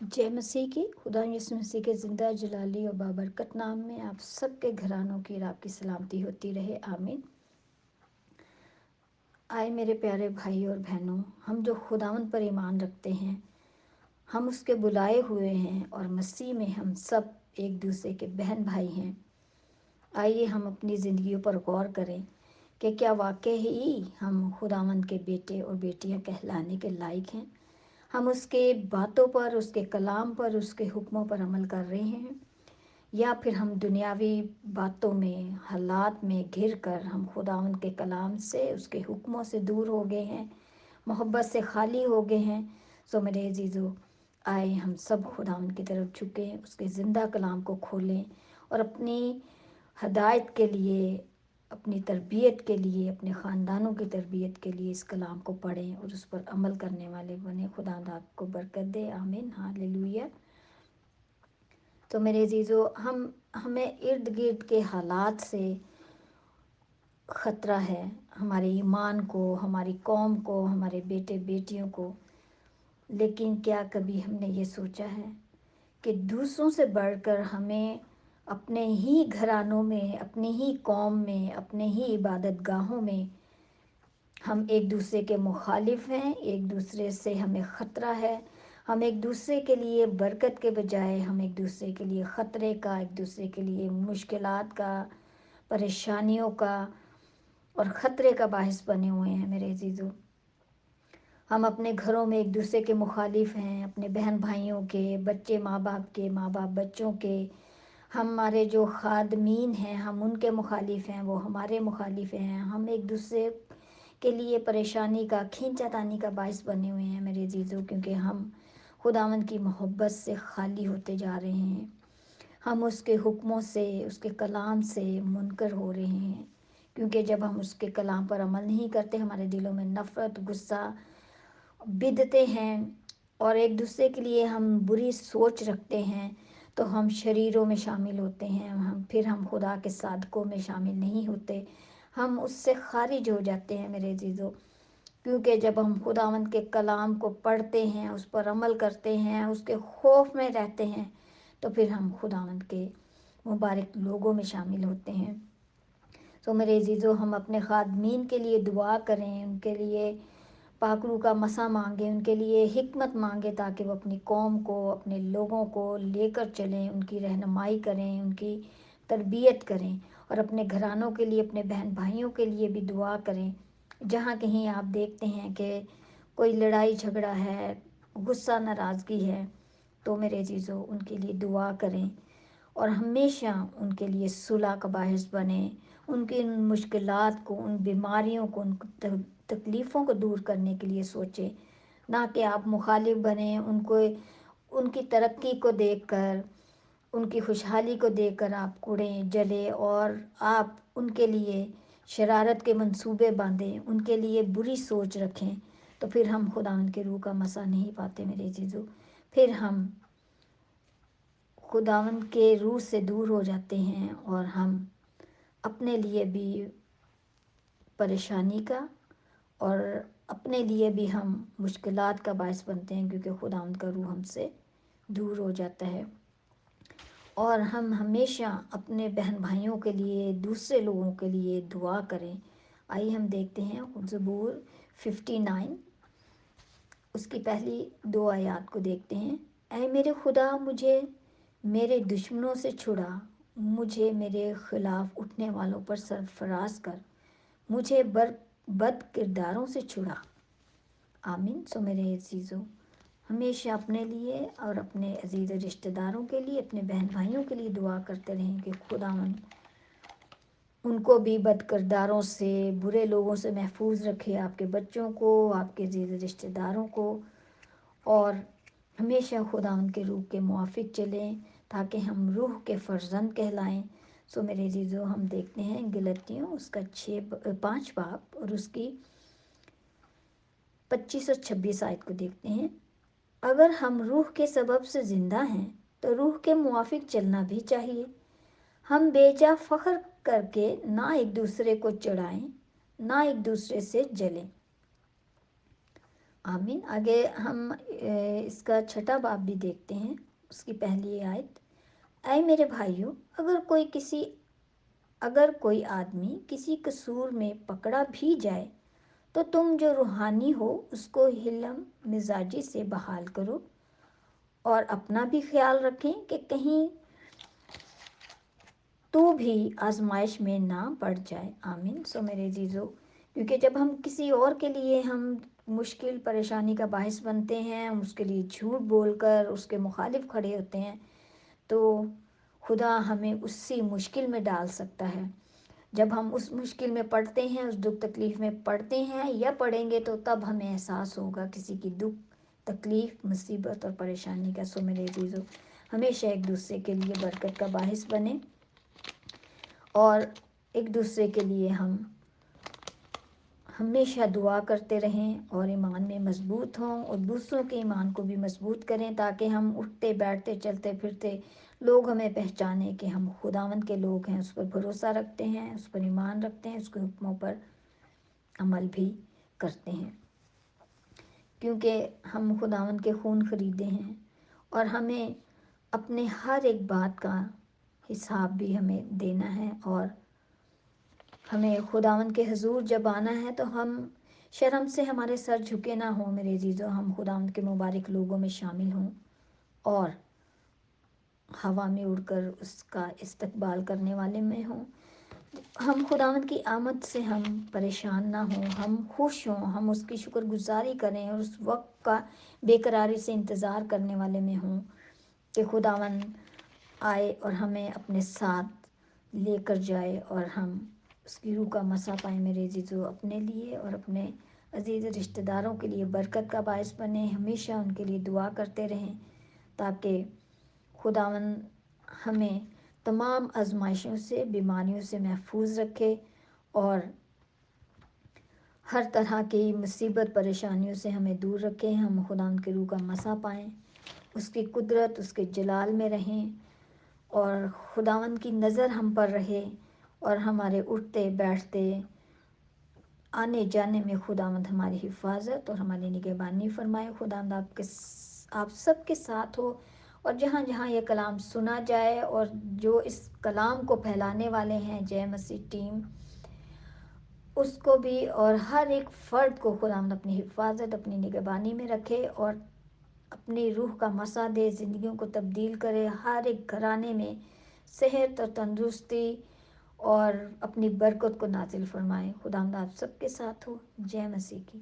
जय मसीह की। खुदा यीशु मसीह के ज़िंदा जलाली और बाबरकत नाम में आप सबके घरानों की रात की सलामती होती रहे, आमीन। आए मेरे प्यारे भाई और बहनों, हम जो खुदावंद पर ईमान रखते हैं, हम उसके बुलाए हुए हैं और मसीह में हम सब एक दूसरे के बहन भाई हैं। आइए हम अपनी ज़िंदगियों पर गौर करें कि क्या वाकई ही हम खुदावंद के बेटे और बेटियां कहलाने के लायक हैं। हम उसके बातों पर, उसके कलाम पर, उसके हुक्मों पर अमल कर रहे हैं, या फिर हम दुनियावी बातों में, हालात में घिर कर हम खुदावंद के कलाम से, उसके हुक्मों से दूर हो गए हैं, मोहब्बत से खाली हो गए हैं। सो मेरे अजीज़ों, आए हम सब खुदावंद की तरफ झुकें, उसके ज़िंदा कलाम को खोलें और अपनी हदायत के लिए, अपनी तरबियत के लिए, अपने ख़ानदानों की तरबियत के लिए इस कलाम को पढ़ें और उस पर अमल करने वाले बने। खुदा आपको बरकत दे, आमीन, हालेलुया। तो मेरे अजीज़ों, हमें इर्द गिर्द के हालात से ख़तरा है, हमारे ईमान को, हमारी कौम को, हमारे बेटे बेटियों को। लेकिन क्या कभी हमने ये सोचा है कि दूसरों से बढ़कर हमें अपने ही घरानों में, अपनी ही कौम में, अपने ही इबादत गाहों में हम एक दूसरे के मुखालिफ हैं, एक दूसरे से हमें ख़तरा है। हम एक दूसरे के लिए बरकत के बजाय हम एक दूसरे के लिए ख़तरे का, एक दूसरे के लिए मुश्किलात का, परेशानियों का और ख़तरे का बाहिस बने हुए हैं। मेरे अजीज़ों, हम अपने घरों में एक दूसरे के मुखालिफ हैं, अपने बहन भाइयों के, बच्चे माँ बाप के, माँ बाप बच्चों के। हमारे जो खादमीन हैं हम उनके मुखालिफ हैं, वो हमारे मुखालिफ हैं। हम एक दूसरे के लिए परेशानी का, खींचातानी का बायस बने हुए हैं मेरे अजीज़ों, क्योंकि हम खुदावंद की मोहब्बत से खाली होते जा रहे हैं। हम उसके हुक्मों से, उसके कलाम से मुनकर हो रहे हैं, क्योंकि जब हम उसके कलाम पर अमल नहीं करते, हमारे दिलों में नफ़रत, गुस्सा बिदते हैं और एक दूसरे के लिए हम बुरी सोच रखते हैं, तो हम शरीरों में शामिल होते हैं, हम खुदा के सादकों में शामिल नहीं होते, हम उससे खारिज हो जाते हैं मेरे अजीज़ों। क्योंकि जब हम खुदावंद के कलाम को पढ़ते हैं, उस पर अमल करते हैं, उसके खौफ में रहते हैं, तो फिर हम खुदावंद के मुबारक लोगों में शामिल होते हैं। तो मेरे अजीज़ों, हम अपने खादमीन के लिए दुआ करें, उनके लिए पाकरू का मसा मांगें, उनके लिए हिकमत मांगें, ताकि वो अपनी कौम को, अपने लोगों को लेकर चलें, उनकी रहनुमाई करें, उनकी तरबियत करें और अपने घरानों के लिए, अपने बहन भाइयों के लिए भी दुआ करें। जहाँ कहीं आप देखते हैं कि कोई लड़ाई झगड़ा है, गुस्सा नाराज़गी है, तो मेरे अजीज़ों उनके लिए दुआ करें और हमेशा उनके लिए सुलह का बाहिस बने, उनकी उन मुश्किलात को, उन बीमारियों को, उन तकलीफ़ों को दूर करने के लिए सोचें। ना कि आप मुखालिफ बने, उनको उनकी तरक्की को देखकर, उनकी खुशहाली को देखकर आप कुढ़ें जले और आप उनके लिए शरारत के मंसूबे बांधें, उनके लिए बुरी सोच रखें, तो फिर हम खुदावंद के रूह का मसा नहीं पाते मेरे चीज़ों। फिर हम खुदावंद के रूह से दूर हो जाते हैं और हम अपने लिए भी परेशानी का और अपने लिए भी हम मुश्किलात का बायस बनते हैं, क्योंकि खुदावंद का रूह हमसे दूर हो जाता है। और हम हमेशा अपने बहन भाइयों के लिए, दूसरे लोगों के लिए दुआ करें। आइए हम देखते हैं ज़बूर 59, उसकी पहली 2 आयत को देखते हैं। ऐ मेरे खुदा, मुझे मेरे दुश्मनों से छुड़ा, मुझे मेरे खिलाफ उठने वालों पर सरफराज कर, मुझे बद किरदारों से छुड़ा, आमीन। सो मेरे अजीज़ों, हमेशा अपने लिए और अपने अजीज़ रिश्तेदारों के लिए, अपने बहन भाइयों के लिए दुआ करते रहें कि खुदावंद उनको भी बद किरदारों से, बुरे लोगों से महफूज रखे, आपके बच्चों को, आपके अजीज़ रिश्तेदारों को, और हमेशा खुदावंद के रूह के मुआफिक चलें, ताकि हम रूह के फ़र्जंद कहलाएं। सो मेरे अजीज़ों, हम देखते हैं गलतियों उसका 5 बाब और उसकी 25 और 26 आयत को देखते हैं। अगर हम रूह के सबब से ज़िंदा हैं, तो रूह के मुआफिक चलना भी चाहिए। हम बेजा फ़ख्र करके ना एक दूसरे को चढ़ाएं, ना एक दूसरे से जलें, آمین۔ آگے ہم اس کا 6 باب بھی دیکھتے ہیں، اس کی پہلی آیت۔ اے میرے بھائیوں، اگر کوئی آدمی کسی قصور میں پکڑا بھی جائے تو تم جو روحانی ہو اس کو حلم مزاجی سے بحال کرو، اور اپنا بھی خیال رکھیں کہ کہیں تو بھی آزمائش میں نہ پڑ جائے۔ آمین۔ میرے عزیزو، کیونکہ جب ہم کسی اور کے لیے ہم مشکل پریشانی کا باعث بنتے ہیں، ہم اس کے لیے جھوٹ بول کر اس کے مخالف کھڑے ہوتے ہیں، تو خدا ہمیں اسی مشکل میں ڈال سکتا ہے۔ جب ہم اس مشکل میں پڑتے ہیں، اس دکھ تکلیف میں پڑتے ہیں یا پڑیں گے، تو تب ہمیں احساس ہوگا کسی کی دکھ تکلیف مصیبت اور پریشانی کا۔ میرے عزیزو، ہمیشہ ایک دوسرے کے لیے برکت کا باعث بنے، اور ایک دوسرے کے لیے ہم ہمیشہ دعا کرتے رہیں اور ایمان میں مضبوط ہوں، اور دوسروں کے ایمان کو بھی مضبوط کریں، تاکہ ہم اٹھتے بیٹھتے چلتے پھرتے لوگ ہمیں پہچانیں کہ ہم خداوند کے لوگ ہیں، اس پر بھروسہ رکھتے ہیں، اس پر ایمان رکھتے ہیں، اس کے حکموں پر عمل بھی کرتے ہیں، کیونکہ ہم خداوند کے خون خریدے ہیں، اور ہمیں اپنے ہر ایک بات کا حساب بھی ہمیں دینا ہے، اور ہمیں خداوند کے حضور جب آنا ہے تو ہم شرم سے ہمارے سر جھکے نہ ہوں میرے عزیزو، ہم خداوند کے مبارک لوگوں میں شامل ہوں اور ہوا میں اڑ کر اس کا استقبال کرنے والے میں ہوں۔ ہم خداوند کی آمد سے ہم پریشان نہ ہوں، ہم خوش ہوں، ہم اس کی شکر گزاری کریں، اور اس وقت کا بے قراری سے انتظار کرنے والے میں ہوں کہ خداوند آئے اور ہمیں اپنے ساتھ لے کر جائے، اور ہم اس کی روح کا مسا پائیں میرے عزیزو، اپنے لیے اور اپنے عزیز رشتہ داروں کے لیے برکت کا باعث بنے، ہمیشہ ان کے لیے دعا کرتے رہیں، تاکہ خداوند ہمیں تمام آزمائشوں سے، بیماریوں سے محفوظ رکھے، اور ہر طرح کی مصیبت پریشانیوں سے ہمیں دور رکھے، ہم خداوند کے روح کا مسا پائیں، اس کی قدرت، اس کے جلال میں رہیں، اور خداوند کی نظر ہم پر رہے، اور ہمارے اٹھتے بیٹھتے آنے جانے میں خداوند ہماری حفاظت اور ہماری نگہبانی فرمائے۔ خداوند آپ سب کے ساتھ ہو، اور جہاں جہاں یہ کلام سنا جائے، اور جو اس کلام کو پھیلانے والے ہیں جے مسیح ٹیم، اس کو بھی اور ہر ایک فرد کو خداوند اپنی حفاظت، اپنی نگہبانی میں رکھے، اور اپنی روح کا مسا دے، زندگیوں کو تبدیل کرے، ہر ایک گھرانے میں صحت اور تندرستی اور اپنی برکت کو نازل فرمائے۔ خداوند آپ سب کے ساتھ ہو۔ جے مسیح کی۔